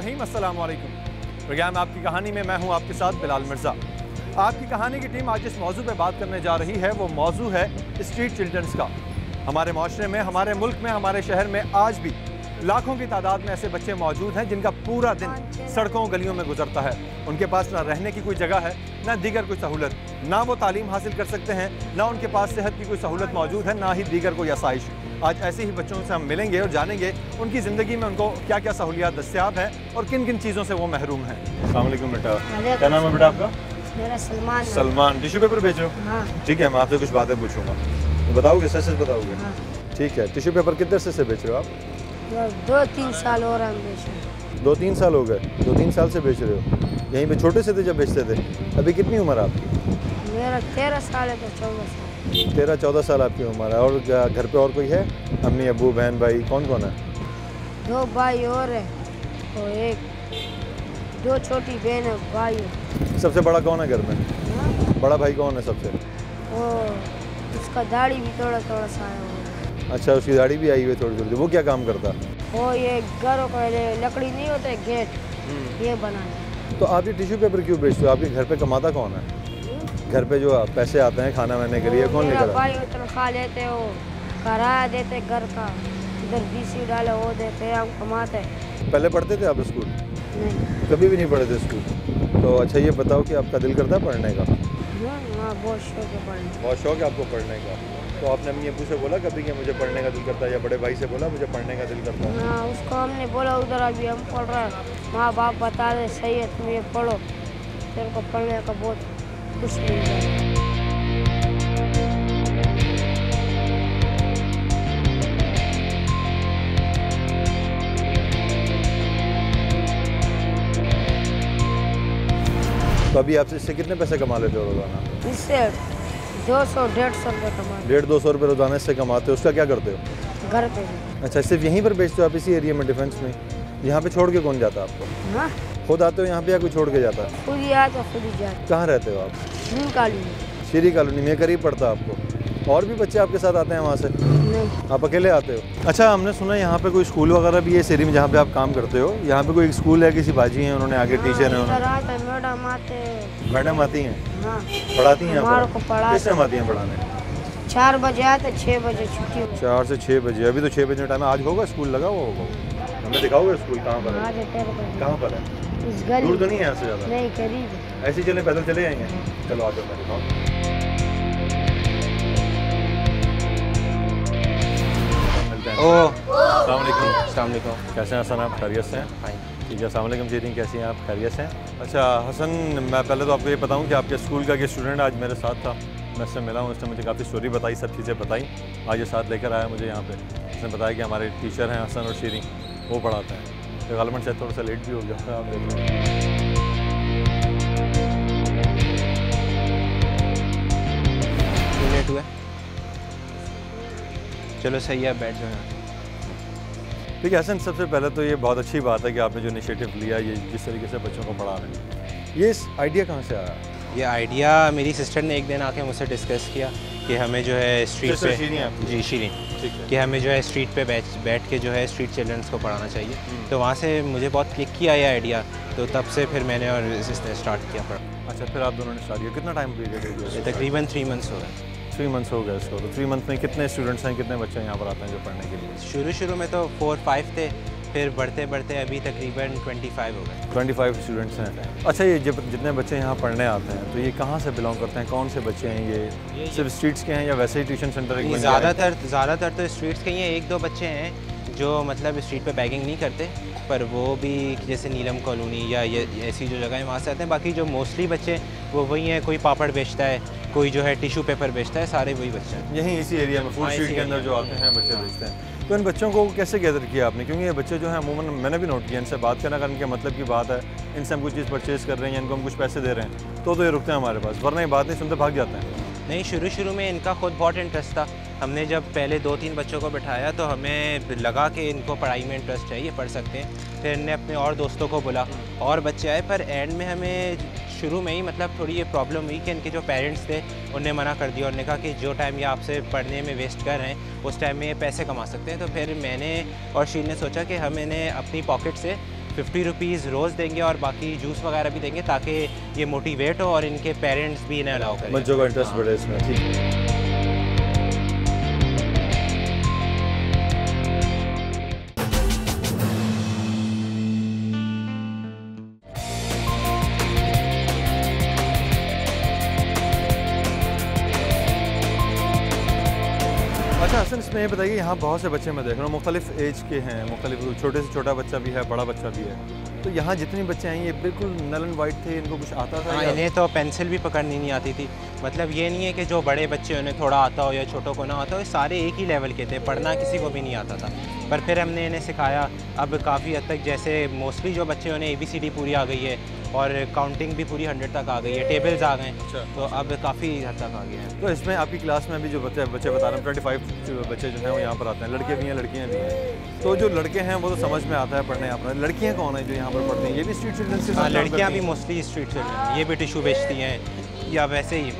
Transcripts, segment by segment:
रहीम, अस्सलाम वालेकुम। प्रोग्राम आपकी कहानी में मैं हूं आपके साथ बिलाल मिर्ज़ा। आपकी कहानी की टीम आज जिस मौजू पे बात करने जा रही है वो मौजू है स्ट्रीट चिल्ड्रंस का। हमारे माशरे में, हमारे मुल्क में, हमारे शहर में आज भी लाखों की तादाद में ऐसे बच्चे मौजूद हैं जिनका पूरा दिन सड़कों गलियों में गुजरता है। उनके पास ना रहने की कोई जगह है, ना दीगर कोई सहूलत, ना वो तालीम हासिल कर सकते हैं, ना उनके पास सेहत की कोई सहूलत मौजूद है, ना ही दीगर कोई आसाइश। आज ऐसे ही बच्चों से हम मिलेंगे और जानेंगे उनकी ज़िंदगी में उनको क्या क्या सहूलियात दस्तियाब हैं और किन किन चीज़ों से वो महरूम हैं। अस्सलाम वालेकुम बेटा, क्या नाम है बेटा आपका? मेरा सलमान। सलमान। टिश्यू पेपर बेच रहे हो? हाँ। ठीक है, मैं आपसे कुछ बातें पूछूंगा, तो बताओगे, सच सच बताओगे? हाँ। ठीक है। टिश्यू पेपर कितने से बेच रहे हो आप? 2-3 साल हो रहा है। 2-3 साल हो गए? 2-3 साल से बेच रहे हो? यहीं पे छोटे से थे जब बेचते थे? अभी कितनी उम्र आपकी? मेरा 13 साल है तो 14 साल। 13-14 साल आपकी उम्र है। और घर पे और कोई है? अम्मी, अबू, बहन, भाई कौन कौन है? 2 भाई और है और 2 छोटी बहन है, भाई है। सबसे बड़ा कौन है घर में? हाँ? बड़ा भाई कौन है सबसे? वो उसका दाढ़ी भी थोड़ा थोड़ा सा है। अच्छा, उसकी दाढ़ी भी आई हुई है थोड़ी थोड़ी। वो क्या काम करता? वो ये घरों का लकड़ी नहीं होता है, गेट, ये बनाया। तो आप ये टिश्यू पेपर क्यों बेचते हो? आपके घर पे कमाता कौन है? घर पे जो पैसे आते हैं खाना वाने के लिए कौन लेकर? भाई तनख्वाह लेते हो, किराया देते घर का, इधर बीसी डाले वो देते, हम कमाते। पहले पढ़ते थे आप स्कूल? नहीं, कभी भी नहीं पढ़े थे स्कूल? तो अच्छा ये बताओ कि आपका दिल करता है पढ़ने का? हाँ, बहुत शौक है पढ़ने। बहुत शौक है आपको पढ़ने का? तो आपने अम्मी अबू से बोला कभी कि मुझे पढ़ने का दिल करता है, या बड़े भाई से बोला मुझे पढ़ने का दिल करता है? हाँ, उसको हमने बोला उधर अभी हम पढ़ रहे हैं, माँ बाप बता दे सही है तुम ये पढ़ो, तेरे को पढ़ने का बहुत खुश मिलता है। तो अभी आप इससे कितने पैसे कमा लेते हो रोज़ाना? इससे 200-150 रुपये कमा। 150-200 रुपये रोज़ाना इससे कमाते हो? उसका क्या करते हो? घर पे भी। अच्छा, सिर्फ यहीं पर बेचते हो आप, इसी एरिया में, डिफेंस में? यहाँ पे छोड़ के कौन जाता है आपको? हाँ, खुद आते हो यहाँ पे या कोई छोड़ के जाता है? खुद ही आता खुद ही जाता। कहाँ रहते हो आप? नीम कॉलोनी। श्री कॉलोनी में? करीब पड़ता है आपको? और भी बच्चे आपके साथ आते हैं वहाँ से? नहीं, आप अकेले आते हो? अच्छा, हमने सुना है यहाँ पे कोई स्कूल वगैरह भी है इस एरिया में जहाँ पे आप काम करते हो? यहाँ पे कोई स्कूल है, किसी बाजी हैं उन्होंने आगे, टीचर हैं उन्होंने? मैडम आते। मैडम आती हैं? हाँ, पढ़ाती हैं? हमारे को पढ़ाते। किस टाइम आती हैं पढ़ाने? 4 बजे आते, 6 बजे छुट्टी होती। 4 से 6 बजे। अभी तो 6 बजे टाइम है। आज होगा स्कूल लगा हुआ होगा? हमें दिखाओगे स्कूल कहाँ पर है? कहाँ पर है? इस गली। दूर तो नहीं है यहाँ से ज़्यादा? नहीं, करीब है। ऐसे ही चले, पैदल चले जाएंगे? चलो आ जाओ, मैं दिखाऊँ। अस्सलाम वालेकुम। कैसे हैं हसन, आप खैरियत से हैं? ठीक है। अस्सलाम वालेकुम जी, कैसी हैं आप? खैरियत से हैं? अच्छा हसन, मैं पहले तो आपको ये बताऊं कि आपके स्कूल का एक स्टूडेंट आज मेरे साथ था, मैं उससे मिला हूँ, उसने मुझे काफ़ी स्टोरी बताई, सब चीज़ें बताई। आज ये साथ लेकर आया मुझे यहाँ पे। उसने बताया कि हमारे टीचर हैं हसन और शीरी, वो पढ़ाते हैं। तो गालमन शायद थोड़ा सा लेट भी हो गया, आप देख लेट हुआ? चलो सही है, बैठ जाओ। ठीक है हसन, सबसे पहले तो ये बहुत अच्छी बात है कि आपने जो इनिशिएटिव लिया, ये जिस तरीके से बच्चों को पढ़ा रहे हैं, ये इस आइडिया कहाँ से आया? ये आइडिया मेरी सिस्टर ने एक दिन आके मुझसे डिस्कस किया कि हमें जो है स्ट्रीट पे, जी शीरीन, कि हमें जो है स्ट्रीट पे बैठ के जो है स्ट्रीट चिल्ड्रंस को पढ़ाना चाहिए। तो वहाँ से मुझे बहुत क्लिक किया ये आइडिया, तो तब से फिर मैंने और इसने स्टार्ट किया पढ़ा। अच्छा, फिर आप दोनों ने स्टार्ट किया? कितना टाइम पीरियड है? तकरीबन 3 मंथ्स हो गए। 3 मंथ्स हो गए इसको। तो 3 मंथ में कितने स्टूडेंट्स हैं, कितने बच्चे यहाँ पर आते हैं जो पढ़ने के लिए? शुरू में तो 4-5 थे, फिर बढ़ते बढ़ते अभी तकरीबन 25 हो गए। 25 स्टूडेंट्स हैं। अच्छा, ये जितने बच्चे यहाँ पढ़ने आते हैं तो ये कहाँ से बिलोंग करते हैं? कौन से बच्चे हैं ये? सिर्फ स्ट्रीट्स के हैं या वैसे ही ट्यूशन सेंटर? ज़्यादातर तो स्ट्रीट्स के ही हैं। 1-2 बच्चे हैं जो मतलब स्ट्रीट पे बैगिंग नहीं करते, पर वो भी जैसे नीलम कॉलोनी या ये ऐसी जो जगह है वहाँ से आते हैं। बाकी जो मोस्टली बच्चे वो वही हैं, कोई पापड़ बेचता है, कोई जो है टिश्यू पेपर बेचता है, सारे वही बच्चे हैं। यहीं इसी एरिया में फूड स्ट्रीट के अंदर जो आते हैं बच्चे बेचते हैं। तो इन बच्चों को कैसे गैदर किया आपने? क्योंकि ये बच्चे जो हैं अमूमन मैंने भी नोट किया, इनसे बात करना का इनके मतलब की बात है, इनसे हम कुछ चीज़ परचेज़ कर रहे हैं या इनको हम कुछ पैसे दे रहे हैं तो ये रुकते हैं हमारे पास, वरना ये बात नहीं सुनते भाग जाते हैं। नहीं, शुरू में इनका खुद बहुत इंटरेस्ट था। हमने जब पहले 2-3 बच्चों को बिठाया तो हमें लगा कि इनको पढ़ाई में इंटरेस्ट है, ये पढ़ सकते हैं। फिर हमने अपने और दोस्तों को बोला और बच्चे आए, पर एंड में हमें शुरू में ही मतलब थोड़ी ये प्रॉब्लम हुई कि इनके जो पेरेंट्स थे उन्हें मना कर दिया। उन्होंने कहा कि जो टाइम ये आपसे पढ़ने में वेस्ट कर रहे हैं उस टाइम में ये पैसे कमा सकते हैं। तो फिर मैंने और शील ने सोचा कि हम इन्हें अपनी पॉकेट से 50 रुपीज़ रोज़ देंगे और बाकी जूस वगैरह भी देंगे ताकि ये मोटिवेट हो और इनके पेरेंट्स भी इन्हें अलाउ करें, बच्चों का इंटरेस्ट बढ़े इसमें। ठीक। अच्छा हसन, इसमें ये बताइए, यहाँ बहुत से बच्चे मैं देख रहा हूँ मुख्तलिफ एज के हैं, मुख्तलिफ छोटे से छोटा बच्चा भी है, बड़ा बच्चा भी है। तो यहाँ जितने बच्चे हैं ये बिल्कुल नल एंड वाइट थे, इनको कुछ आता था? हाँ, इन्हें तो पेंसिल भी पकड़नी नहीं आती थी। मतलब ये नहीं है कि जो बड़े बच्चे उन्हें थोड़ा आता हो या छोटों को ना आता हो, ये सारे एक ही लेवल के थे, पढ़ना किसी को भी नहीं आता था। पर फिर हमने इन्हें सिखाया। अब काफ़ी हद तक जैसे मोस्टली जो बच्चे उन्हें ABCD पूरी आ गई है और काउंटिंग भी पूरी 100 तक आ गई है, टेबल्स आ गए। अच्छा। तो अब काफ़ी हद तक आ गया है। तो इसमें आपकी क्लास में भी जो बच्चे बता रहे हैं 25 बच्चे जो हैं वो यहाँ पर आते हैं, लड़के भी हैं लड़कियाँ भी हैं। तो जो लड़के हैं वो तो समझ में आता है पढ़ने, यहाँ पर लड़कियाँ कौन है जो यहाँ पर पढ़ती हैं? ये भी स्ट्रीट चिल्ड्रन से? हाँ, लड़कियाँ भी मोस्टली स्ट्रीट चिल्ड्रन, ये भी टिशू बेचती हैं या वैसे ही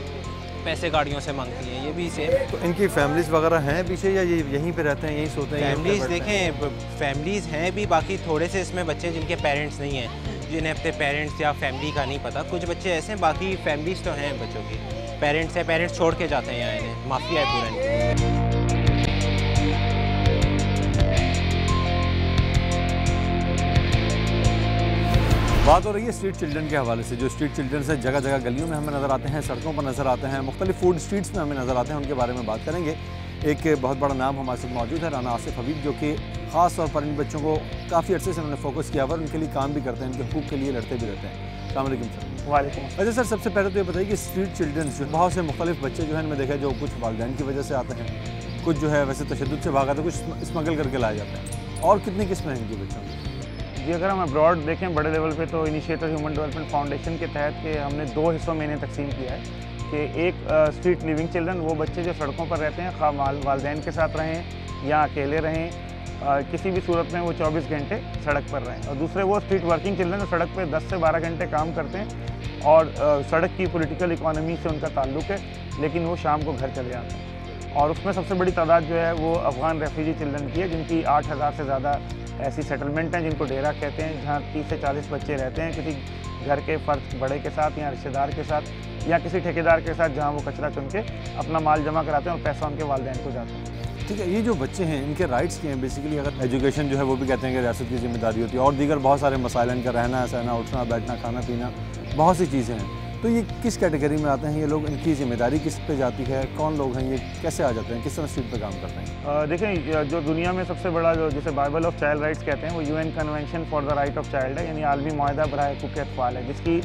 पैसे गाड़ियों से मांगती हैं, ये भी सेम। तो इनकी फैमिलीज़ वगैरह हैं पीछे या ये यहीं पे रहते हैं, यहीं सोते हैं? फैमिलीज़ देखें, फैमिलीज़ हैं भी, बाकी थोड़े से इसमें बच्चे जिनके पेरेंट्स नहीं हैं, जिन्हें अपने पेरेंट्स या फैमिली का नहीं पता। कुछ बच्चे ऐसे हैं, बाकी फैमिलीज़ तो हैं बच्चों की, पेरेंट्स हैं, पेरेंट्स छोड़ के जाते हैं यहाँ इन्हें, माफिया है पूरा इनकी। बात हो रही है स्ट्रीट चिल्ड्रन के हवाले से। जो स्ट्रीट चिल्ड्रन है जगह जगह गलियों में हमें नज़र आते हैं, सड़कों पर नज़र आते हैं, मुख्तलिफ फूड स्ट्रीट्स में हमें नज़र आते हैं, उनके बारे में बात करेंगे। एक बहुत बड़ा नाम हमारे साथ मौजूद है, राना आसिफ हबीब, जो कि ख़ास तौर पर इन बच्चों को काफ़ी अर्से से उन्होंने फोकस किया हुआ, उनके लिए काम भी करते हैं, उनके हकूक़ के लिए लड़ते भी रहते हैं। अस्सलाम वालेकुम सर। वालेकुम। अच्छा सर, सबसे पहले तो ये बताइए कि स्ट्रीट चिल्ड्रन जो बहुत से मुख्तलिफ बच्चे जो हैं इनमें देखा जो कुछ वालिदैन की वजह से आते हैं, कुछ जो है वैसे तशद्दुद से भागा, तो कुछ स्मगल करके लाए जाते हैं, और कितनी किस्में हैं इनके बच्चों की? जी, अगर हम अब्रॉड देखें बड़े लेवल पे, तो इनिशिएटिव ह्यूमन डेवलपमेंट फाउंडेशन के तहत के हमने 2 हिस्सों में इन्हें तकसीम किया है कि एक स्ट्रीट लिविंग चिल्ड्रन, वो बच्चे जो सड़कों पर रहते हैं, खा वालिदैन के साथ रहें या अकेले रहें, किसी भी सूरत में वो 24 घंटे सड़क पर रहें। और दूसरे वो स्ट्रीट वर्किंग चिल्ड्रन जो सड़क पर 10 से 12 घंटे काम करते हैं और सड़क की पॉलिटिकल इकॉनमी से उनका ताल्लुक़ है, लेकिन वो शाम को घर चले जाते हैं। और उसमें सबसे बड़ी तादाद जो है वो अफ़गान रेफ्यूजी चिल्ड्रन की है, जिनकी 8000 से ज़्यादा ऐसी सेटलमेंट हैं जिनको डेरा कहते हैं, जहाँ 30 से 40 बच्चे रहते हैं किसी घर के फ़र्द बड़े के साथ या रिश्तेदार के साथ या किसी ठेकेदार के साथ, जहाँ वो कचरा चुन के अपना माल जमा कराते हैं और पैसा उनके वालिदैन को जाता है। ठीक है, ये जो बच्चे हैं इनके राइट्स क्या हैं बेसिकली? अगर एजुकेशन जो है वो भी कहते हैं कि रियासत की जिम्मेदारी होती है, और दीगर बहुत सारे मसाइल, इनका रहना सहना, उठना बैठना, खाना पीना, बहुत सी चीज़ें हैं। तो ये किस कैटेगरी में आते हैं ये लोग? इनकी जिम्मेदारी किस पे जाती है? कौन लोग हैं ये? कैसे आ जाते हैं? किस तरह स्ट्रीट पे काम करते हैं? देखें, जो दुनिया में सबसे बड़ा जो जिसे बाइबल ऑफ चाइल्ड राइट्स कहते हैं, वो UN convention for the right of child है, यानी आलमी मुआहदा बराए हुकूक़ अतफ़ाल है, जिसकी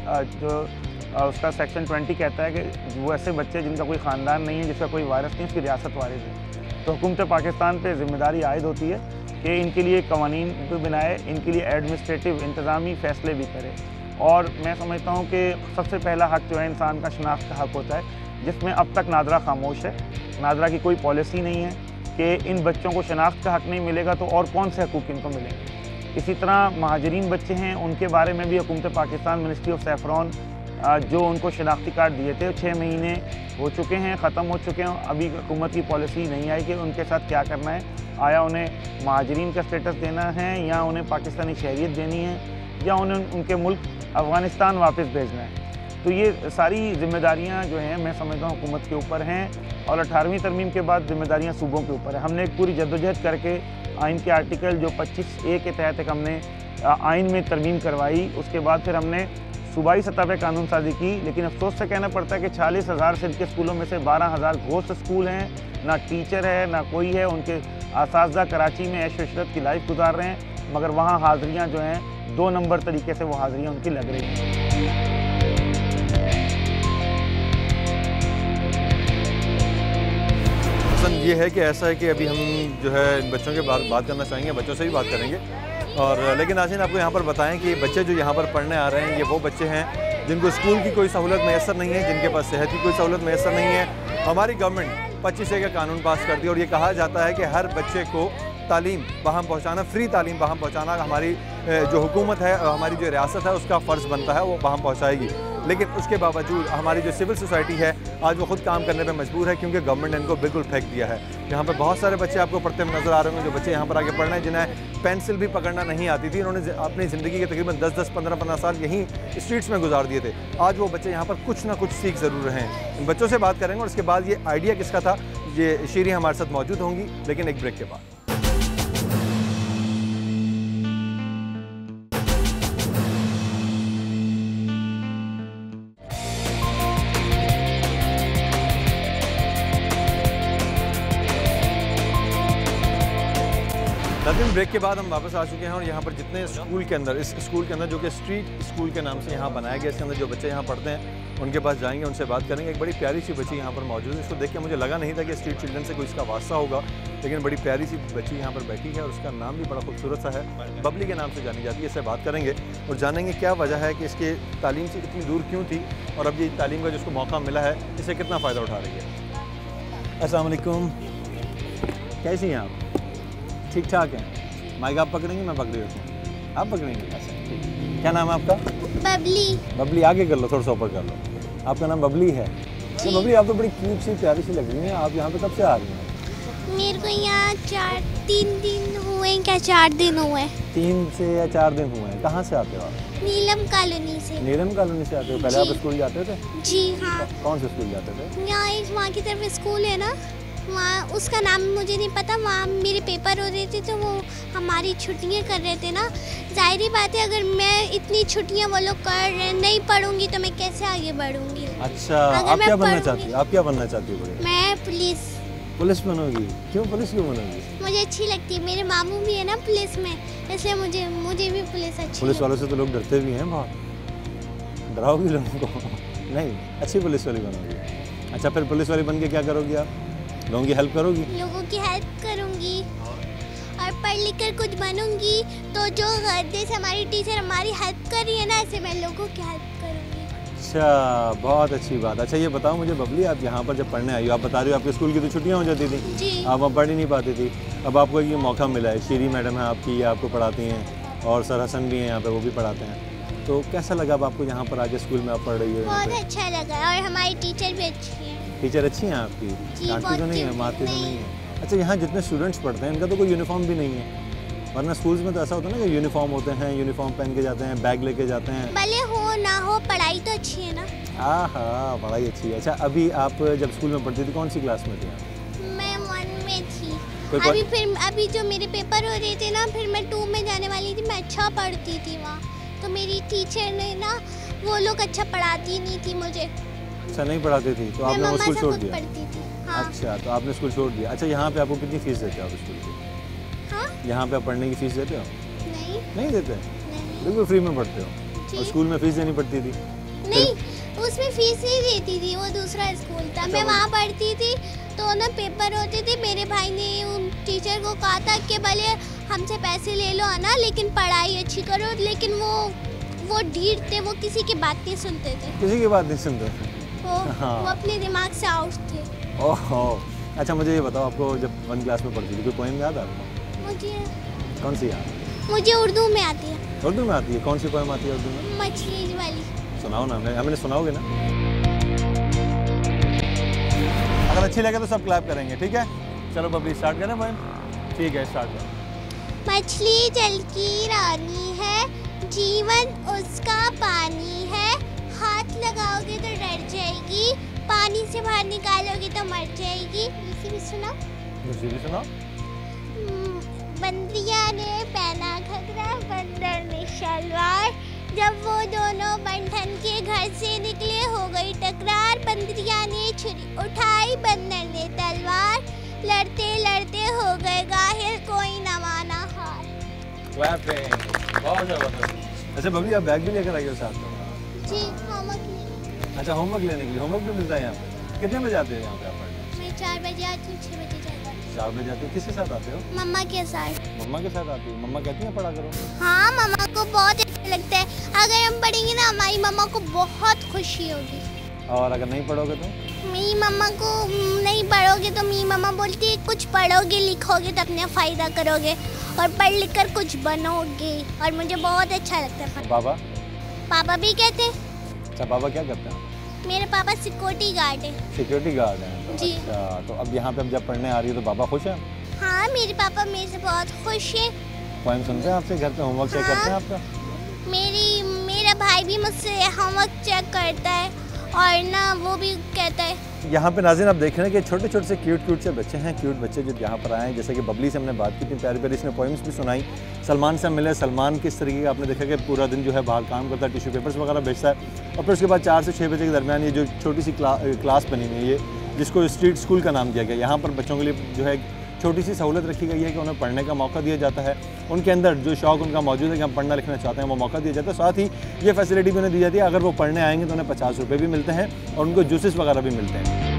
उसका सेक्शन 20 कहता है कि वो ऐसे बच्चे जिनका कोई ख़ानदान नहीं है, जिसका कोई वारिस नहीं, उसकी रियासत वारिस है। तो हुकूमत पाकिस्तान पर ज़िम्मेदारी आयद होती है कि इनके लिए कवानीन भी बनाए, इनके लिए एडमिनिस्ट्रेटिव इंतज़ामी फ़ैसले भी करे। और मैं समझता हूँ कि सबसे पहला हक़ जो है इंसान का शनाख्त का हक़ होता है, जिसमें अब तक नादरा खामोश है। नादरा की कोई पॉलिसी नहीं है कि इन बच्चों को शनाख्त का हक़ नहीं मिलेगा तो और कौन से हकूक़ इनको मिलेंगे। इसी तरह महाजरीन बच्चे हैं, उनके बारे में भी हुकूमत पाकिस्तान मिनिस्ट्री ऑफ सैफरॉन जो उनको शनाख्ती कार्ड दिए थे 6 महीने हो चुके हैं, ख़त्म हो चुके हैं, अभी हुकूमत की पॉलिसी नहीं आई कि उनके साथ क्या करना है। आया उन्हें महाजरीन का स्टेटस देना है या उन्हें पाकिस्तानी शहरियत देनी है या उन्हें उनके मुल्क अफ़गानिस्तान वापस भेजना है। तो ये सारी ज़िम्मेदारियाँ जो हैं मैं समझता हूँ हुकूमत के ऊपर हैं, और 18वीं तरमीम के बाद ज़िम्मेदारियाँ सूबों के ऊपर है। हमने एक पूरी जद्दोजहद करके आइन के आर्टिकल जो 25A के तहत एक हमने आइन में तरमीम करवाई, उसके बाद फिर हमने सूबाई सतह पर कानून साजी की। लेकिन अफसोस से कहना पड़ता है कि 40,000 सिंध के स्कूलों में से 12,000 घोस्ट स्कूल हैं, ना टीचर है ना कोई है, उनके असातिज़ा कराची में ऐश इशरत की लाइफ गुजार रहे हैं, मगर वहाँ हाज़िरियाँ जो हैं 2 नंबर तरीके से वो हाज़िरियाँ उनकी लग रही हैं। ये है कि ऐसा है कि अभी हम जो है इन बच्चों के बात करना चाहेंगे, बच्चों से भी बात करेंगे, और लेकिन नाज़रीन आपको यहाँ पर बताएं कि बच्चे जो यहाँ पर पढ़ने आ रहे हैं ये वो बच्चे हैं जिनको स्कूल की कोई सहूलत मैसर नहीं है, जिनके पास सेहत की कोई सहूलत मैसर नहीं है। हमारी गवर्नमेंट 25A का कानून पास कर दिया और ये कहा जाता है कि हर बच्चे को तालीम वहाँ पहुँचाना, फ्री तालीम वहाँ पहुँचाना हमारी जो हुकूमत है, हमारी जो रियासत है उसका फ़र्ज़ बनता है, वो वहाँ पहुँचाएगी। लेकिन उसके बावजूद हमारी जो सिविल सोसाइटी है आज वो खुद काम करने पे मजबूर है, क्योंकि गवर्नमेंट ने इनको बिल्कुल फेंक दिया है। यहाँ पर बहुत सारे बच्चे आपको पढ़ते हुए नज़र आ रहे होंगे, जो बच्चे यहाँ पर आके पढ़ रहे हैं, जिन्हें पेंसिल भी पकड़ना नहीं आती थी। उन्होंने अपनी ज़िंदगी के तकरीबन 10-10, 15-15 साल यहीं स्ट्रीट्स में गुजार दिए थे। आज वो बच्चे यहाँ पर कुछ ना कुछ सीख ज़रूर रहे हैं। इन बच्चों से बात करेंगे और उसके बाद ये आइडिया किसका था, ये शीरी हमारे साथ मौजूद होंगी, लेकिन एक ब्रेक के बाद। लेकिन ब्रेक के बाद हम वापस आ चुके हैं और यहाँ पर जितने स्कूल के अंदर, इस स्कूल के अंदर जो कि स्ट्रीट स्कूल के नाम से यहाँ बनाया गया, इसके अंदर जो बच्चे यहाँ पढ़ते हैं उनके पास जाएंगे, उनसे बात करेंगे। एक बड़ी प्यारी सी बच्ची यहाँ पर मौजूद है। इसको देख के मुझे लगा नहीं था कि स्ट्रीट चिल्ड्रन से कोई इसका वास्ता होगा, लेकिन बड़ी प्यारी सी बच्ची यहाँ पर बैठी है और उसका नाम भी बड़ा खूबसूरत सा है, बबली के नाम से जानी जाती है। इससे बात करेंगे और जानेंगे क्या वजह है कि इसके तालीम से इतनी दूर क्यों थी और अब ये तालीम का जिसको मौका मिला है इससे कितना फ़ायदा उठा रही है। अस्सलाम वालेकुम, कैसी हैं आप? ठीक ठाक हैं? माइक आप पकड़ेंगे, मैं पकड़ी उसको, आप पकड़ेंगे? अच्छा ठीक। क्या नाम है आपका? बबली। बबली, आगे कर लो, थोड़ा सा ऊपर कर लो। आपका नाम बबली है? तो बबली आप तो बड़ी क्यूट सी प्यारी सी लग रही हैं। आप यहाँ पे कब से आ रही हैं? मेरे को यहाँ 3 दिन हुए, क्या 4 दिन हुए? 3 से या 4 दिन हुए हैं। कहाँ से आते हो आप? नीलम कॉलोनी से। नीलम कॉलोनी से आते हो? पहले आप स्कूल जाते थे? जी हाँ। कौन से स्कूल जाते थे? यहाँ वहाँ की तरफ स्कूल है ना, वहाँ उसका नाम मुझे नहीं पता। वहाँ मेरे पेपर हो रहे थे तो वो हमारी छुट्टियाँ कर रहे थे ना। जाहिर बात है, अगर मैं इतनी छुट्टियाँ वो लोग कर रहे नहीं पढ़ूंगी तो मैं कैसे आगे बढ़ूंगी। अच्छा, आप क्या बनना चाहती हो? आप क्या बनना चाहती हो? मैं पुलिस। पुलिस बनोगी? क्यों पुलिस क्यों बनोगी? मुझे अच्छी लगती है, मेरे मामू भी है ना पुलिस में, इसलिए मुझे भी पुलिस अच्छी। पुलिस वालों से तो लोग डरते भी हैं बहुत, डराओगी लोगों को? नहीं, अच्छी पुलिस वाली बनोगी। अच्छा, फिर पुलिस वाली बन के क्या करोगी आप? लोगों की हेल्प करोगी? लोगों की हेल्प करूंगी और पढ़ लिख कर कुछ बनूंगी। तो जो जैसे हमारी टीचर हमारी हेल्प कर रही है ना, ऐसे मैं लोगों की हेल्प करूंगी। अच्छा, बहुत अच्छी बात। अच्छा ये बताओ मुझे बबली, आप यहाँ पर जब पढ़ने आई हो, आप बता रही हो आपके स्कूल की तो छुट्टियाँ हो जाती थी जी, आप वहाँ पढ़ ही नहीं पाती थी। अब आपको ये मौका मिला है, शीरी मैडम है आपकी, ये आपको पढ़ाती हैं और सर हसन भी हैं यहाँ पे, वो भी पढ़ाते हैं। तो कैसा लगा अब आपको यहाँ पर आके स्कूल में आप पढ़ रही हो? बहुत अच्छा लगा और हमारी टीचर भी अच्छी है। टीचर अच्छी हैं आपकी? डांटती तो नहीं है, मारती तो नहीं है? अच्छा, यहाँ जितने स्टूडेंट्स पढ़ते हैं इनका तो कोई यूनिफॉर्म भी नहीं है, वरना स्कूल्स में तो ऐसा होता है ना कि यूनिफॉर्म होते हैं, यूनिफॉर्म पहन के जाते हैं, बैग लेके जाते हैं। भले हो ना हो, पढ़ाई तो अच्छी है ना। हाँ, पढ़ाई अच्छी है। अच्छा, अभी आप जब स्कूल में पढ़ती थी कौन सी क्लास में थी आप? मैं 1 में थी। अभी जो मेरे पेपर हो रहे थे ना, फिर मैं 2 में जाने वाली थी। मैं अच्छा पढ़ती थी वहाँ, तो मेरी टीचर ने ना, वो लोग अच्छा पढ़ाती नहीं थी मुझे। अच्छा, नहीं पढ़ाते थी तो आपने वो स्कूल छोड़ दिया? हाँ। अच्छा, तो आपने स्कूल छोड़ दिया। अच्छा, यहाँ पे आपको कितनी फीस देते हो आप स्कूल की? हाँ? यहाँ पे आप पढ़ने की फीस देते हो? नहीं देते? बिल्कुल फ्री में पढ़ते हो? और स्कूल में फीस देनी पड़ती थी? नहीं, उसमें फीस ही देती थी, वो दूसरा स्कूल था। मैं वहाँ पढ़ती थी तो ना पेपर होते थे, मेरे भाई ने उन टीचर को कहा था कि भले हमसे पैसे ले लो ना, लेकिन पढ़ाई अच्छी करो। लेकिन वो ढीठ थे, वो किसी की बात नहीं सुनते थे। किसी की बात नहीं सुनते थे? हाँ। वो अपने दिमाग से आउट थे। ओहो। अच्छा, मुझे ये बताओ, आपको जब 1 क्लास में पढ़ती थी कोई पोएम याद आपको? मुझे कौन सी याद? मुझे उर्दू में आती है। उर्दू में आती है? कौन सी पोएम आती है उर्दू में? मछली वाली। सुनाओ ना, हमें सुनाओगे ना? अगर अच्छी लगे तो सब क्लैप करेंगे, ठीक है? चलो बबली, स्टार्ट करें पोएम? ठीक है, स्टार्ट करें। मछली जल की रानी है, जीवन उसका पानी है, हाथ लगाओगे तो डर जाएगी, पानी से बाहर निकालोगे तो मर जाएगी। इसी भी सुना? दूसरी भी सुना? बंदरिया ने पहना घघरा, बंदर ने शलवार, जब वो दोनों बंठन के घर से निकले हो गई टकरार। बंदरिया ने छुरी उठाई, बंदर ने तलवार, लड़ते लड़ते हो गए घायल, कोई न माना हार। बहुत जबरदस्त। अच्छा बबली, आप बैग भी लेकर आई हो साथ में? जी, होमवर्क लेने। अच्छा, होमवर्क लेने के लिए? होमवर्क भी मिलता है यहाँ पे? कितने बजे आते हो यहाँ पे आप पढ़ने? मैं 4 बजे आती हूँ, 6 बजे जाती हूँ। 4 बजे आती हो? किसके साथ आते हो? मम्मा के साथ। मम्मा के साथ आती हो? मम्मा कहती हैं पढ़ा करो? हाँ, मम्मा को बहुत अच्छा लगता है। अगर हम पढ़ेंगे ना, हमारी मम्मा को बहुत खुशी होगी। और अगर नहीं पढ़ोगे तो? मेरी मम्मा को नहीं पढ़ोगे तो मेरी मम्मा बोलती है कुछ पढ़ोगे लिखोगे तो अपना फ़ायदा करोगे और पढ़ लिख कर कुछ बनोगे, और मुझे बहुत अच्छा लगता है। पापा? पापा भी कहते हैं। अच्छा, पापा क्या करते हैं? मेरे पापा सिक्योरिटी गार्ड है। सिक्योरिटी गार्ड हैं। जी। अच्छा, तो अब यहाँ पे अब जब पढ़ने आ रही है तो पापा खुश हैं? हाँ, मेरे पापा मेरे से बहुत खुश है। पोएम सुनते हैं आपसे घर पे? होमवर्क चेक करते हैं आपका? मेरा भाई भी मुझसे होमवर्क चेक करता है और ना वो भी कहता है। यहाँ पे नाज़रीन आप देख रहे हैं कि छोटे छोटे से क्यूट से बच्चे हैं, क्यूट बच्चे जो यहाँ पर आए हैं। जैसे कि बबली से हमने बात की थी, प्यारी प्यारी इसने पोइम्स भी सुनाई। सलमान से मिले, सलमान किस तरीके का आपने देखा कि पूरा दिन जो है बाहर काम करता है, टिश्यू पेपर्स वगैरह बेचता है। और फिर उसके बाद 4 से 6 बजे के दरमियान ये जो छोटी सी क्लास बनी हुई है, ये जिसको स्ट्रीट स्कूल का नाम दिया गया, यहाँ पर बच्चों के लिए जो है छोटी सी सहूलत रखी गई है कि उन्हें पढ़ने का मौका दिया जाता है। उनके अंदर जो शौक़ उनका मौजूद है कि हम पढ़ना लिखना चाहते हैं, वो मौका दिया जाता है। साथ ही ये फैसिलिटी भी उन्हें दी जाती है, अगर वो पढ़ने आएंगे तो उन्हें 50 रुपये भी मिलते हैं और उनको जूसेस वगैरह भी मिलते हैं।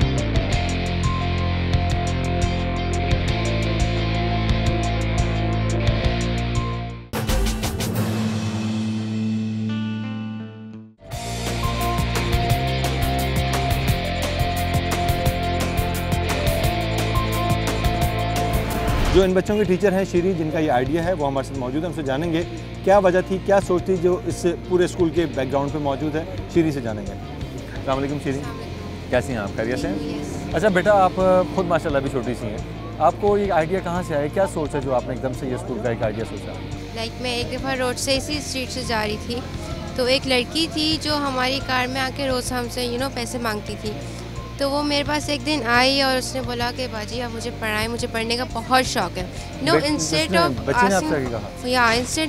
जो इन बच्चों के टीचर हैं शीरी, जिनका ये आइडिया है, वो हमारे साथ मौजूद है। हमसे जानेंगे क्या वजह थी, क्या सोच थी जो इस पूरे स्कूल के बैकग्राउंड पे मौजूद है। शीरी से जानेंगे। अस्सलाम वालेकुम शीरी, कैसी हैं आप? खैरियत से हैं? अच्छा बेटा, आप खुद माशाल्लाह भी छोटी सी हैं, आपको ये आइडिया कहाँ से आया? क्या सोच है जो आपने एकदम से ये स्कूल का एक आइडिया सोचा? मैं एक दफ़ा रोड से इसी स्ट्रीट से जा रही थी, तो एक लड़की थी जो हमारी कार में आके रोज़ हमसे पैसे मांगती थी। तो वो मेरे पास एक दिन आई और उसने बोला कि बाजी आप मुझे पढ़ाएं, मुझे पढ़ने का बहुत शौक़ है। Instead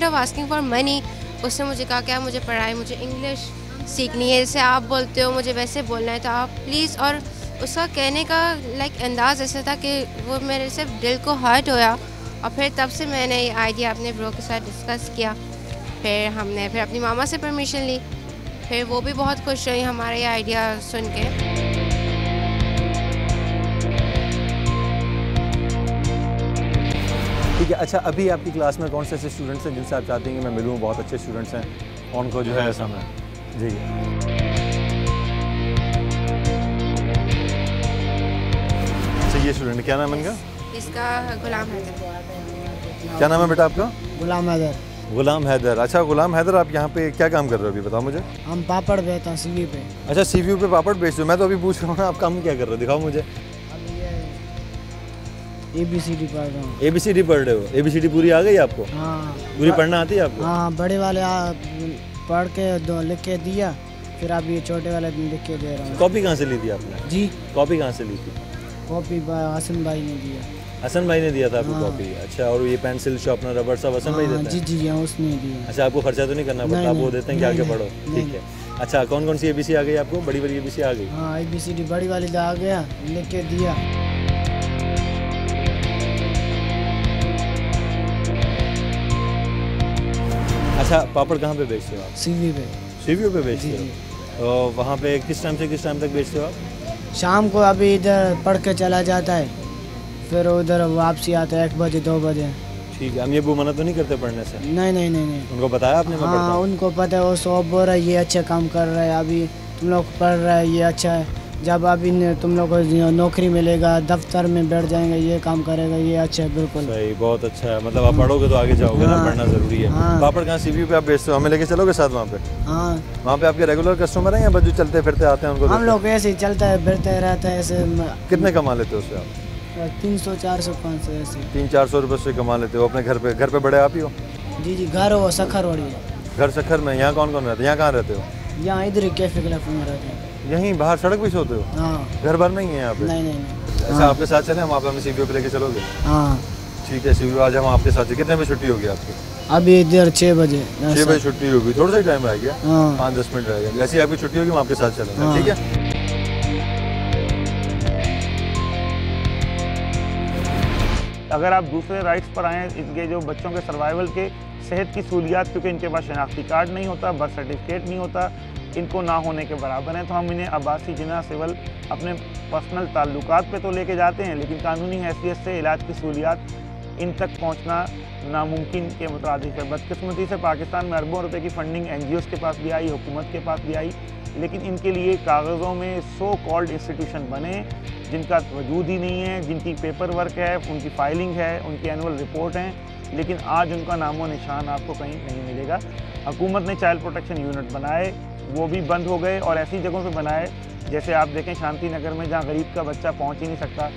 of asking for money, उसने मुझे कहा कि आप मुझे पढ़ाएं, मुझे इंग्लिश सीखनी है, जैसे आप बोलते हो मुझे वैसे बोलना है, तो आप प्लीज़। और उसका कहने का अंदाज़ ऐसा था कि वो मेरे से दिल को हर्ट होया। और फिर तब से मैंने ये आइडिया अपने ब्रो के साथ डिस्कस किया। फिर हमने अपनी मामा से परमिशन ली, फिर वो भी बहुत खुश रही हमारा ये आइडिया सुन के। ठीक है। अच्छा, अभी आपकी क्लास में कौन से ऐसे स्टूडेंट्स हैं जिनसे आप चाहते हैं कि मैं मिलूँ? बहुत अच्छे स्टूडेंट्स हैं, उनको जो है समय जी। अच्छा, ये स्टूडेंट क्या नाम है इनका? इसका गुलाम हैदर। क्या नाम है बेटा आपका? गुलाम हैदर। गुलाम हैदर। अच्छा गुलाम हैदर, आप यहाँ पे क्या काम कर रहे हो अभी बताओ मुझे? हम पापड़ बेचते हैं सीवी पे। अच्छा, सीवी पे पापड़ बेचते हो? मैं तो अभी पूछ रहा हूँ ना, आप काम क्या कर रहे हो, दिखाओ मुझे। ABCD पढ़ रहा हूँ। ABCD पढ़ रहे हो? ABCD पूरी आ गई आपको? हाँ। पूरी पढ़ना आती है आपको? हाँ, बड़े वाले पढ़ के लिख के दिया, फिर अब ये छोटे वाले लिख के दे रहा हूँ। कॉपी कहाँ से ली थी आपने? जी। कॉपी कहाँ से ली थी? कॉपी हसन भाई ने दिया। हसन भाई ने दिया था आपको हाँ। कॉपी? अच्छा, और ये पेंसिल शार्पनर रबड़ सब हसन भाई देते हैं? जी हाँ, उसने दिया। अच्छा, आपको खर्चा तो नहीं करना पड़ता, आप वो देते हैं कि आगे पढ़ो? ठीक है। अच्छा, कौन कौन सी ABC आ गई आपको? बड़ी बड़ी ABC आ गई? हाँ, ABCD बड़ी वाली आ गया, लिख के दिया। अच्छा, पापड़ कहाँ पे बेचते हो आप? सीवी पे। सीवी पे बेचते हो? और वहाँ पे किस टाइम से किस टाइम तक बेचते हो आप? शाम को अभी इधर पढ़ के चला जाता है, फिर उधर वापसी आता है 1 बजे 2 बजे। ठीक है। हम ये वो मना तो नहीं करते पढ़ने से? नहीं। उनको बताया आपने? हाँ, उनको पता है, वो सब बोल रहा है ये अच्छा काम कर रहा है, अभी तुम लोग पढ़ रहा है, ये अच्छा है। जब अभी तुम लोग को नौकरी मिलेगा, दफ्तर में बैठ जाएंगे, ये काम करेगा, ये अच्छा है। बिल्कुल सही, बहुत अच्छा है। मतलब आप पढ़ोगे तो आगे जाओगे ना, पढ़ना जरूरी है। हाँ। पापड़ कहाँ सीवी पे आप बेचते हो? हमें लेके चलोगे साथ वहाँ पे? हाँ। वहाँ पे आपके रेगुलर कस्टमर हैं या बस जो चलते फिरते आते हैं उनको? हम लोग ऐसे ही चलता है फिरते रहता है ऐसे। कितने कमा लेते हो उससे आप? 300 400 500 ऐसे। 300-400 रुपये से कमा लेते हो? अपने घर पे बड़े आप ही हो? जी, घर वो सखरवाड़ी है। घर सखर में? यहाँ कौन कौन रहते हैं? यहाँ कहाँ रहते हो? यहाँ इधर ही कैफे क्लब में रहते हैं। यहीं बाहर सड़क पे सोते हो? हाँ। घर भर नहीं है यहाँ पे? नहीं। अच्छा, आपके साथ चले हम? आप हमें सीवी पे लेके चलोगे? हाँ ठीक है, सीवी आज हम आपके साथ। कितने बजे छुट्टी होगी आपकी? अभी इधर 6 बजे। 6 बजे छुट्टी होगी, थोड़ा सा ही टाइम रह गया। हाँ। 5-10 मिनट रह गए। जैसे ही आपकी छुट्टी होगी हम आपके साथ चलेंगे। हाँ। ठीक है। अगर आप दूसरे राइट्स पर आएँ, इनके जो बच्चों के सर्वाइवल के सेहत की सहूलियात, क्योंकि इनके पास शनाख्ती कार्ड नहीं होता, बर्थ सर्टिफिकेट नहीं होता, इनको ना होने के बराबर हैं, तो हम इन्हें अब्बासी जिना सिविल अपने पर्सनल ताल्लुकात पे तो लेके जाते हैं, लेकिन कानूनी हैसियत से इलाज की सहूलियात इन तक पहुंचना नामुमकिन के मुताबिक है। बदकिस्मती से पाकिस्तान में अरबों रुपए की फंडिंग NGOs के पास भी आई, हुकूमत के पास भी आई, लेकिन इनके लिए कागज़ों में सो कॉल्ड इंस्टीट्यूशन बने जिनका वजूद ही नहीं है, जिनकी पेपर वर्क है, उनकी फाइलिंग है, उनकी एनुअल रिपोर्ट हैं, लेकिन आज उनका नामो निशान आपको कहीं नहीं मिलेगा। हुकूमत ने चाइल्ड प्रोटेक्शन यूनिट बनाए, वो भी बंद हो गए और ऐसी जगहों पे बनाए जैसे आप देखें शांति नगर में, जहाँ गरीब का बच्चा पहुँच ही नहीं सकता,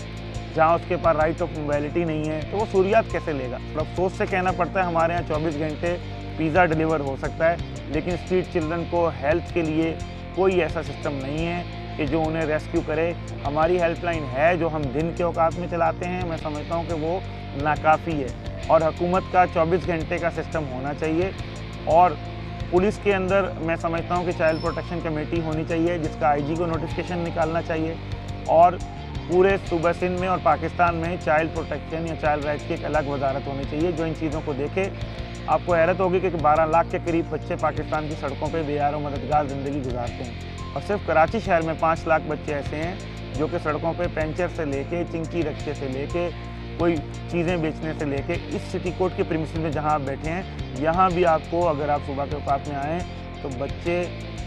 जहाँ उसके पास राइट ऑफ मोबिलिटी नहीं है, तो वो सहूलियात कैसे लेगा। तो अफसोस से कहना पड़ता है हमारे यहाँ 24 घंटे पिज़्ज़ा डिलीवर हो सकता है, लेकिन स्ट्रीट चिल्ड्रन को हेल्थ के लिए कोई ऐसा सिस्टम नहीं है कि जो उन्हें रेस्क्यू करे। हमारी हेल्पलाइन है जो हम दिन के औकात में चलाते हैं, मैं समझता हूँ कि वो नाकाफ़ी है और हुकूमत का 24 घंटे का सिस्टम होना चाहिए। और पुलिस के अंदर मैं समझता हूँ कि चाइल्ड प्रोटेक्शन कमेटी होनी चाहिए जिसका IG को नोटिफिकेशन निकालना चाहिए और पूरे सूबा सिंध में और पाकिस्तान में चाइल्ड प्रोटेक्शन या चाइल्ड राइट्स की एक अलग वजारत होनी चाहिए जो इन चीज़ों को देखे। आपको हैरत होगी कि 12 लाख के करीब बच्चे पाकिस्तान की सड़कों पे बेयार और मददगार ज़िंदगी गुजारते हैं और सिर्फ कराची शहर में 5 लाख बच्चे ऐसे हैं जो कि सड़कों पे पेंचर से लेके, चिंकी रक्शे से लेके, कोई चीज़ें बेचने से लेके, इस सिटी कोर्ट के प्रीमिसेस में जहाँ आप बैठे हैं यहाँ भी आपको, अगर आप सुबह के औकात में आएँ तो बच्चे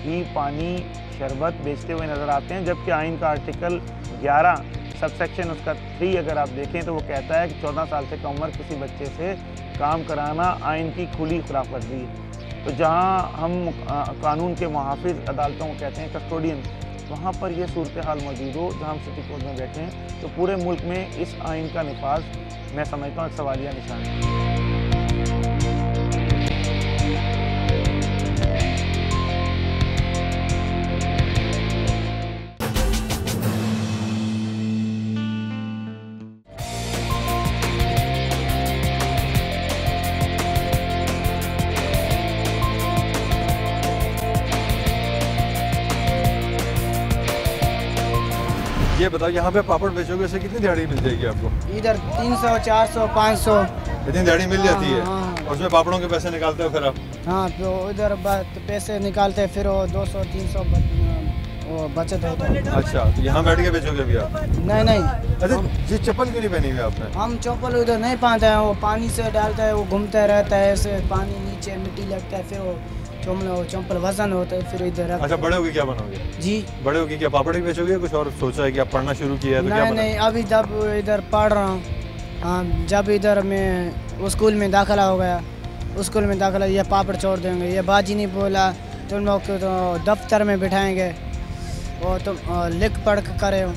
ही पानी शरबत बेचते हुए नज़र आते हैं। जबकि आइन का आर्टिकल 11 सबसेक्शन उसका 3 अगर आप देखें तो वो कहता है कि 14 साल से कम उम्र किसी बच्चे से काम कराना आइन की खुली खिलाफ वर्जी है। तो जहाँ हम कानून के मुहाफिज अदालतों को कहते हैं कस्टोडियन, वहाँ पर ये सूरत हाल मौजूद हो जहाँ हम सिटी कोर्ट में बैठे हैं, तो पूरे मुल्क में इस आइन का निफाज मैं समझता हूँ एक सवालिया निशान है। ये बताओ यहाँ पे पापड़ बेचोगे से कितनी दिहाड़ी मिल जाएगी आपको? इधर 300, 400, 500 इतनी दिहाड़ी मिल जाती है। हाँ। और उसमें पापड़ों के पैसे निकालते हो फिर आप? हाँ, तो इधर पैसे निकालते फिर वो 200, 300 वो बचत होता है। अच्छा, तो यहाँ बैठ के बेचोगे अभी आप? नहीं। अच्छा, ये चप्पल क्यों नहीं पहनी हुई आपने? हम चप्पल उधर नहीं पाते हैं, वो पानी से डालता है, वो घूमता रहता है ऐसे, पानी नीचे मिट्टी लगता है, फिर वो चप्पल वजन होता है, फिर इधर। अच्छा, बड़े होके क्या बनोगे? जी, बड़े होके क्या पापड़ ही बेचोगे? कुछ और सोचा है कि आप पढ़ना शुरू किया है तो क्या? नहीं, अभी जब इधर पढ़ रहा हूँ, हाँ, जब इधर मैं स्कूल में दाखिला हो गया, स्कूल में दाखिला, ये पापड़ छोड़ देंगे, ये बाजी नहीं बोला तुम लोग को तो दफ्तर में बिठाएंगे और तुम लिख पढ़ करे हो,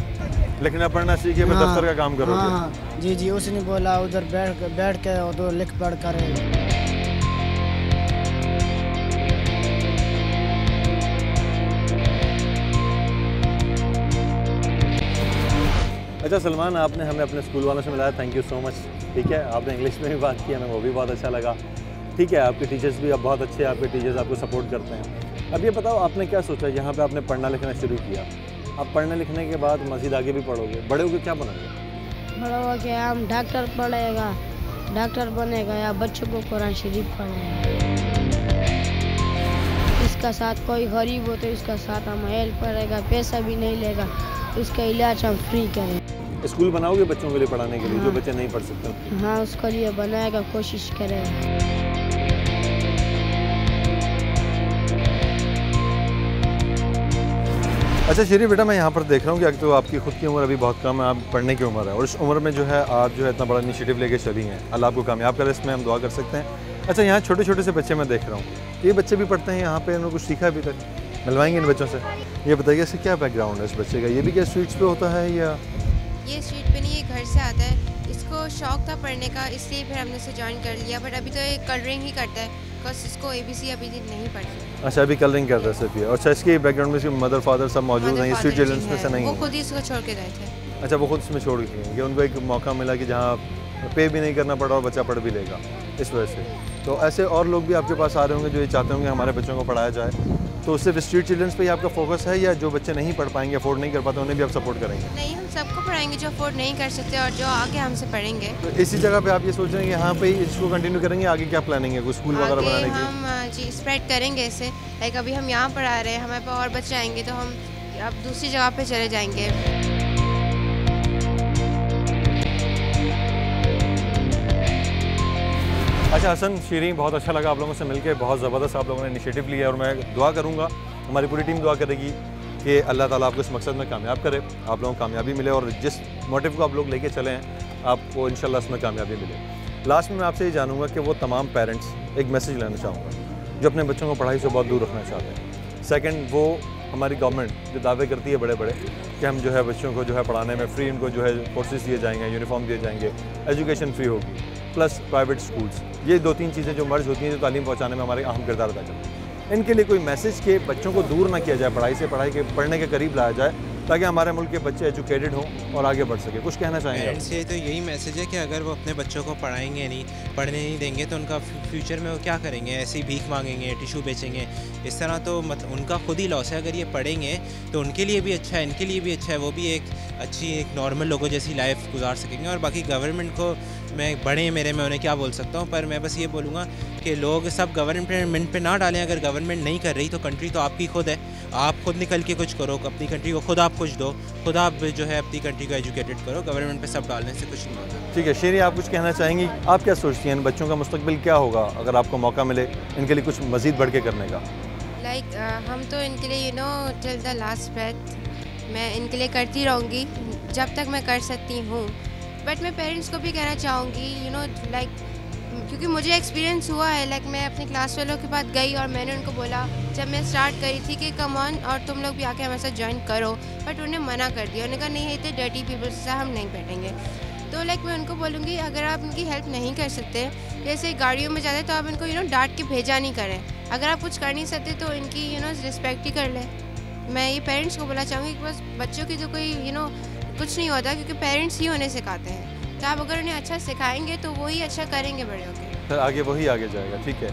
लिखना पढ़ना सीखे फिर दफ्तर का काम करोगे? हाँ, जी, उसने बोला उधर बैठ के और तो लिख पढ़ करे। अच्छा सलमान, आपने हमें अपने स्कूल वालों से मिलाया, थैंक यू सो मच। ठीक है, आपने इंग्लिश में भी बात की, हमें वो भी बहुत अच्छा लगा। ठीक है, आपके टीचर्स भी अब बहुत अच्छे हैं, आपके टीचर्स आपको सपोर्ट करते हैं। अब ये बताओ, आपने क्या सोचा, यहाँ पे आपने पढ़ना लिखना शुरू किया, अब पढ़ने लिखने के बाद मज़ीद आगे भी पढ़ोगे, बड़े होकर क्या बनोगे? बड़े होकर हम डॉक्टर पढ़ेगा, डॉक्टर बनेगा या बच्चों को कुरान शरीफ पढ़ेगा। इसका साथ कोई गरीब हो तो इसका साथ हम हेल्प करेगा, पैसा भी नहीं लेगा, उसका इलाज हम फ्री करें। स्कूल बनाओगे बच्चों के लिए पढ़ाने के लिए? हाँ। जो बच्चे नहीं पढ़ सकते? हाँ, उसके लिए बनाएगा, कोशिश करेगा। अच्छा शरीफ बेटा, मैं यहाँ पर देख रहा हूँ कि तो आपकी खुद की उम्र अभी बहुत कम है, आप पढ़ने की उम्र है और इस उम्र में जो है आप जो है इतना बड़ा इनिशिएटिव लेके चली हैं, अल्लाह आपको कामयाब करे, इसमें हम दुआ कर सकते हैं। अच्छा, यहाँ छोटे छोटे से बच्चे मैं देख रहा हूँ, ये बच्चे भी पढ़ते हैं यहाँ पे, इन्होंने कुछ सीखा अभी तक? मिलवाएंगे इन बच्चों से। ये बताइए इससे क्या बैकग्राउंड है इस बच्चे का? ये भी क्या स्ट्रीट्स पे होता है या? ये स्ट्रीट पे नहीं, ये घर से आता है, इसको शौक था पढ़ने का, इसलिए फिर हमने इसे ज्वाइन कर लिया। बट अभी तो ये कलरिंग ही करता है, बिकॉज इसको ABC अभी नहीं पढ़ता। अच्छा, अभी कलरिंग करता है सिर्फ ये। अच्छा, इसके बैकग्राउंड में इसके मदर फादर सब मौजूद हैं, स्ट्रीट चिल्ड्रंस में से नहीं? वो खुद ही इसको छोड़ के गए थे। अच्छा, वो खुद इसमें छोड़ के गए कि उनको एक मौका मिला कि जहाँ पे भी नहीं करना पड़ा और बच्चा पढ़ भी लेगा, इस वजह से। तो ऐसे और लोग भी आपके पास आ रहे होंगे जो ये चाहते होंगे हमारे बच्चों को पढ़ाया जाए, तो सिर्फ स्ट्रीट चिल्ड्रंस पे ही आपका फोकस है या जो बच्चे नहीं पढ़ पाएंगे, अफोर्ड नहीं कर पाते, उन्हें भी आप सपोर्ट करेंगे? नहीं, हम सबको पढ़ाएंगे जो अफोर्ड नहीं कर सकते और जो आगे हमसे पढ़ेंगे। तो इसी जगह पे आप ये सोच रहे हैं कि यहाँ पे ही इसको कंटिन्यू करेंगे? आगे क्या प्लानिंग है, कोई स्कूल वगैरह बनाने की? हम जी स्प्रेड करेंगे इसे, लाइक अभी हम यहाँ पढ़ा रहे हैं, हमारे पास और बच्चे आएंगे तो हम अब दूसरी जगह पे चले जाएंगे। अच्छा हसन, शीरीन, बहुत अच्छा लगा आप लोगों से मिलकर, बहुत ज़बरदस्त आप लोगों ने इनिशिएटिव लिया और मैं दुआ करूँगा, हमारी पूरी टीम दुआ करेगी कि अल्लाह ताला आपको इस मकसद में कामयाब करे, आप लोगों को कामयाबी मिले और जिस मोटिव को आप लोग लेके चले हैं आपको इंशाल्लाह इसमें कामयाबी मिले। लास्ट में मैं आपसे ये जानूँगा कि वो तमाम पेरेंट्स, एक मैसेज लेना चाहूँगा जो अपने बच्चों को पढ़ाई से बहुत दूर रखना चाहते हैं। सेकंड, वो हमारी गवर्नमेंट जो दावे करती है बड़े बड़े कि हम जो है बच्चों को जो है पढ़ाने में फ्री, इनको जो है कोर्सेज दिए जाएंगे, यूनिफॉर्म दिए जाएंगे, एजुकेशन फ्री होगी, प्लस प्राइवेट स्कूल्स। ये 2-3 चीज़ें जो मर्ज होती हैं जो तालीम पहुँचाने में हमारे अहम किरदार अदा करती हैं। इनके लिए कोई मैसेज के बच्चों को दूर ना किया जाए पढ़ाई से, पढ़ने के करीब लाया जाए ताकि हमारे मुल्क के बच्चे एजुकेटेड हों और आगे बढ़ सके। कुछ कहना चाहेंगे? पेरेंट्स से तो यही मैसेज है कि अगर वो अपने बच्चों को पढ़ाएंगे नहीं, पढ़ने नहीं देंगे तो उनका फ्यूचर में वो क्या करेंगे? ऐसे ही भीख मांगेंगे, टिशू बेचेंगे, इस तरह तो मतलब उनका खुद ही लॉस है। अगर ये पढ़ेंगे तो उनके लिए भी अच्छा है, इनके लिए भी अच्छा है, वो भी एक नॉर्मल लोगों जैसी लाइफ गुजार सकेंगे। और बाकी गवर्नमेंट को मैं मैं उन्हें क्या बोल सकता हूँ, पर मैं बस ये बोलूँगा कि लोग सब गवर्नमेंट पे ना डालें। अगर गवर्नमेंट नहीं कर रही तो कंट्री तो आपकी खुद है, आप खुद निकल के कुछ करो, अपनी कंट्री को खुद आप कुछ दो, खुद आप जो है अपनी कंट्री को एजुकेटेड करो। गवर्नमेंट पे सब डालने से कुछ नहीं होता। ठीक है शीरी, आप कुछ कहना चाहेंगी? आप क्या सोचती हैं इन बच्चों का मुस्तकबिल क्या होगा अगर आपको मौका मिले इनके लिए कुछ मज़ीद बढ़ के करने का? हम तो इनके लिए टिल द लास्ट ब्रेथ मैं इनके लिए करती रहूँगी जब तक मैं कर सकती हूँ। बट मैं पेरेंट्स को भी कहना चाहूँगी क्योंकि मुझे एक्सपीरियंस हुआ है। मैं अपने क्लास वालों के पास गई और मैंने उनको बोला, जब मैं स्टार्ट करी थी कि कम ऑन और तुम लोग भी आके हमारे साथ ज्वाइन करो, बट उन्हें मना कर दिया। उन्होंने कहा नहीं, इतने डर्टी पीपल से हम नहीं बैठेंगे। तो मैं उनको बोलूँगी अगर आप उनकी हेल्प नहीं कर सकते, जैसे गाड़ियों में जाते तो आप इनको डांट के भेजा नहीं करें। अगर आप कुछ कर नहीं सकते तो इनकी रिस्पेक्ट ही कर लें। मैं ये पेरेंट्स को बोलना चाहूँगी कि बस बच्चों की तो कोई कुछ नहीं होता, क्योंकि पेरेंट्स ही होने सिखाते हैं। तो आप अगर उन्हें अच्छा सिखाएंगे तो वही अच्छा करेंगे बड़े होकर, फिर आगे वही आगे जाएगा। ठीक है,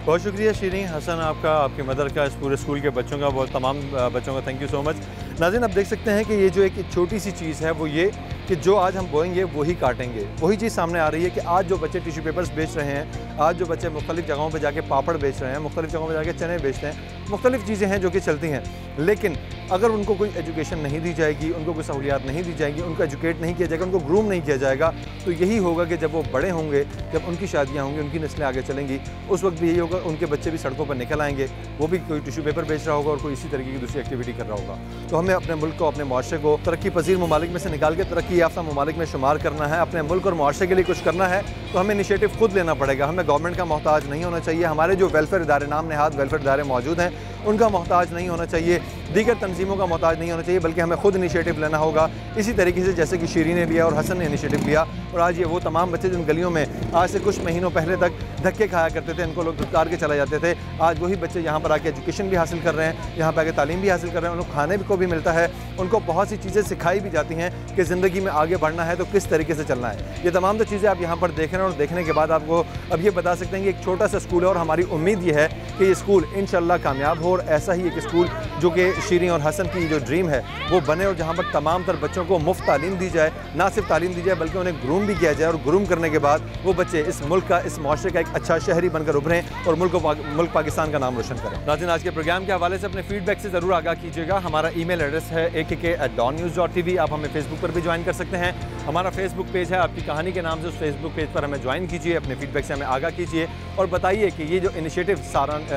बहुत शुक्रिया शीरी हसन आपका, आपकी मदर का, इस पूरे स्कूल के बच्चों का, बहुत तमाम बच्चों का थैंक यू सो मच। नाज़रीन, आप देख सकते हैं कि ये जो एक छोटी सी चीज़ है वो ये कि जो आज हम बोएंगे वही काटेंगे। वही चीज़ सामने आ रही है कि आज जो बच्चे टिश्यू पेपर्स बेच रहे हैं, आज जो बच्चे मुख्तलिफ़ जगहों पे जाके पापड़ बेच रहे हैं, मुख्तलिफ़ जगहों पे जाके चने बेचते हैं, मुख्तलिफ़ चीज़ें हैं जो कि चलती हैं। लेकिन अगर उनको कोई एजुकेशन नहीं दी जाएगी, उनको कोई सहूलियात नहीं दी जाएंगी, उनको एजुकेट नहीं किया जाएगा, उनको ग्रूम नहीं किया जाएगा, तो यही होगा कि जब वो बड़े होंगे, जब उनकी शादियाँ होंगी, उनकी नस्लें आगे चलेंगी, उस वक्त भी यही होगा, उनके बच्चे भी सड़कों पर निकल आएंगे, वो भी कोई टिश्यू पेपर बेच रहा होगा और कोई इसी तरीके की दूसरी एक्टिविटी कर रहा होगा। तो हमें अपने मुल्क को, अपने माशरे को तरक्की पजीर ममालिक में से निकाल के तरक्की याफ्ता ममालिक में शुमार करना है। अपने मुल्क और माशरे के लिए कुछ करना है तो हमें इनिशिएटिव खुद लेना पड़ेगा। हमें गवर्नमेंट का मोहताज नहीं होना चाहिए। हमारे जो वेलफेयर इदारे, नाम नहाद वेलफेयर इदारे मौजूद हैं, उनका मोहताज नहीं होना चाहिए, दीगर तंजीमों का मोहताज नहीं होना चाहिए, बल्कि हमें खुद इनिशिएटिव लेना होगा। इसी तरीके से जैसे कि शीरी ने लिया और हसन ने इनिशिएटिव लिया, और आज ये वो तमाम बच्चे जिन गलियों में आज से कुछ महीनों पहले तक धक्के खाया करते थे, इनको लोग दुत्कार के चले जाते थे, आज वही बच्चे यहाँ पर आके एजुकेशन भी हासिल कर रहे हैं, यहाँ पर आके तालीम भी हासिल कर रहे हैं, उनको खाने को भी मिलता है, उनको बहुत सी चीज़ें सिखाई भी जाती हैं कि ज़िंदगी में आगे बढ़ना है तो किस तरीके से चलना है। ये तमाम तो चीज़ें आप यहाँ पर देख रहे हैं, और देखने के बाद आपको अब ये बता सकते हैं कि एक छोटा सा स्कूल है, और हमारी उम्मीद ये है कि ये स्कूल इंशाल्लाह कामयाब हो, और ऐसा ही एक स्कूल जो कि शीरी और हसन की जो ड्रीम है वो बने, और जहाँ पर तमाम तर बच्चों को मुफ्त तालीम दी जाए, ना सिर्फ तालीम दी जाए बल्कि उन्हें ग्रूम भी किया जाए, और ग्रूम करने के बाद वो बच्चे इस मुल्क का, इस माशरे का एक अच्छा शहरी बनकर उभरें और मुल्क पाकिस्तान का नाम रोशन करें। नाज़रीन, आज के प्रोग्राम के हवाले से अपने फीडबैक से ज़रूर आगाह कीजिएगा। हमारा ईमेल एड्रेस है akk@dawnnews.tv। आप हमें फेसबुक पर भी ज्वाइन कर सकते हैं, हमारा फेसबुक पेज है आपकी कहानी के नाम से, उस फेसबुक पेज पर हमें ज्वाइन कीजिए, अपने फीडबैक से हमें आगाह कीजिए और बताइए कि ये जो इनिशिएटिव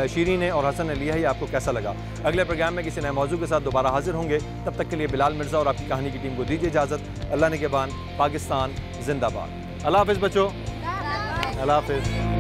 शीरी ने और हसन ने लिया है ये आपको कैसा लगा। अगले प्रोग्राम में किसी नए मौजू के साथ दोबारा हाजिर होंगे, तब तक के लिए बिलाल मिर्ज़ा और आपकी कहानी की टीम को दीजिए इजाज़त। अल्लाह निगहबान, पाकिस्तान जिंदाबाद। अल्लाह हाफ़िज़ बच्चों, अल्लाह हाफ़िज़।